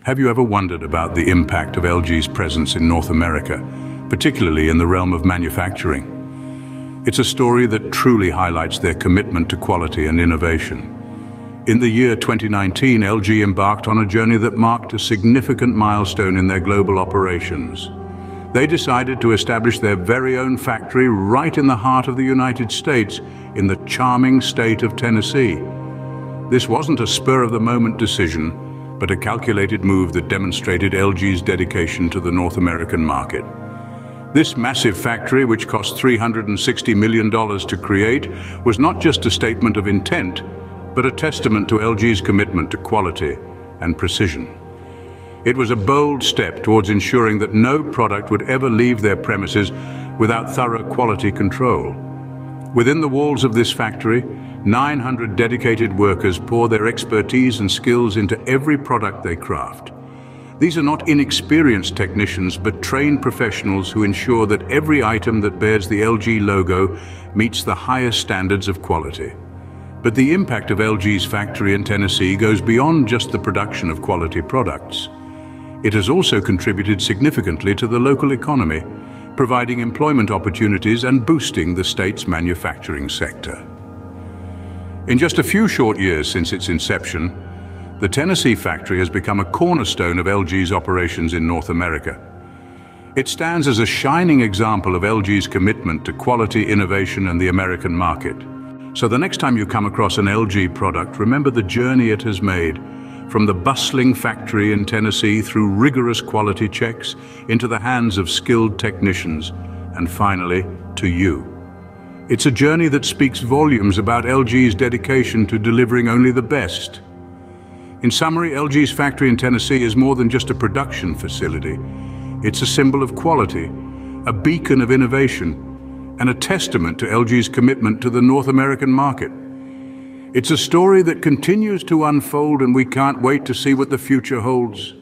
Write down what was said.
Have you ever wondered about the impact of LG's presence in North America, particularly in the realm of manufacturing? It's a story that truly highlights their commitment to quality and innovation. In the year 2019, LG embarked on a journey that marked a significant milestone in their global operations. They decided to establish their very own factory right in the heart of the United States, in the charming state of Tennessee. This wasn't a spur-of-the-moment decision, but a calculated move that demonstrated LG's dedication to the North American market. This massive factory, which cost $360 million to create, was not just a statement of intent, but a testament to LG's commitment to quality and precision. It was a bold step towards ensuring that no product would ever leave their premises without thorough quality control. Within the walls of this factory, 900 dedicated workers pour their expertise and skills into every product they craft. These are not inexperienced technicians, but trained professionals who ensure that every item that bears the LG logo meets the highest standards of quality. But the impact of LG's factory in Tennessee goes beyond just the production of quality products. It has also contributed significantly to the local economy, providing employment opportunities and boosting the state's manufacturing sector. In just a few short years since its inception, the Tennessee factory has become a cornerstone of LG's operations in North America. It stands as a shining example of LG's commitment to quality, innovation, and the American market. So the next time you come across an LG product, remember the journey it has made, from the bustling factory in Tennessee through rigorous quality checks into the hands of skilled technicians, and finally, to you. It's a journey that speaks volumes about LG's dedication to delivering only the best. In summary, LG's factory in Tennessee is more than just a production facility. It's a symbol of quality, a beacon of innovation, and a testament to LG's commitment to the North American market. It's a story that continues to unfold, and we can't wait to see what the future holds.